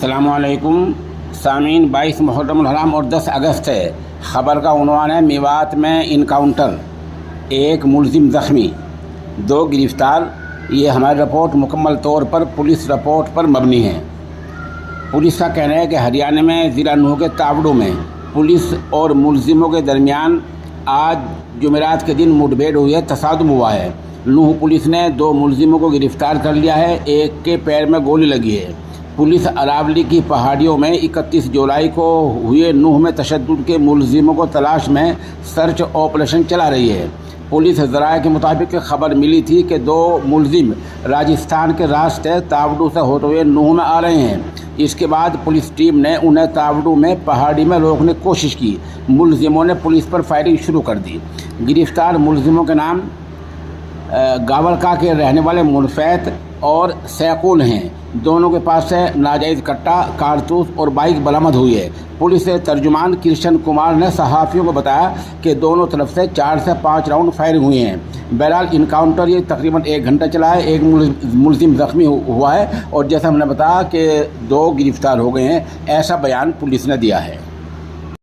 अस्सलामु अलैकुम सामीन। 22 मुहर्रम हराम और 10 अगस्त है। ख़बर का उन्वान है मेवात में इनकाउंटर, एक मुलजिम ज़ख्मी, 2 गिरफ्तार। ये हमारी रिपोर्ट मुकम्मल तौर पर पुलिस रिपोर्ट पर मबनी है। पुलिस का कहना है कि हरियाणा में ज़िला नूह के तावड़ू में पुलिस और मुलजिमों के दरमियान आज जुमेरात के दिन मुठभेड़ हुई है, तसादुम हुआ है। नूह पुलिस ने 2 मुलजिमों को गिरफ्तार कर लिया है, एक के पैर में गोली लगी है। पुलिस अरावली की पहाड़ियों में 31 जुलाई को हुए नूह में तशद्दुद के मुलजिमों को तलाश में सर्च ऑपरेशन चला रही है। पुलिस ज़राए के मुताबिक खबर मिली थी कि 2 मुलजिम राजस्थान के रास्ते तावड़ू से होते हुए नूह में आ रहे हैं। इसके बाद पुलिस टीम ने उन्हें तावड़ू में पहाड़ी में रोकने की कोशिश की। मुलजिमों ने पुलिस पर फायरिंग शुरू कर दी। गिरफ्तार मुलजिमों के नाम गावलका के रहने वाले मुनफैत और सैकुल हैं। दोनों के पास से नाजायज़ कट्टा, कारतूस और बाइक बरामद हुई है। पुलिस के तर्जुमान कृष्ण कुमार ने सहाफ़ियों को बताया कि दोनों तरफ से 4 से 5 राउंड फायरिंग हुए हैं। बहरहाल इनकाउंटर ये तकरीबन 1 घंटा चला है। एक मुलजिम ज़ख्मी हुआ है और जैसा हमने बताया कि 2 गिरफ्तार हो गए हैं, ऐसा बयान पुलिस ने दिया है।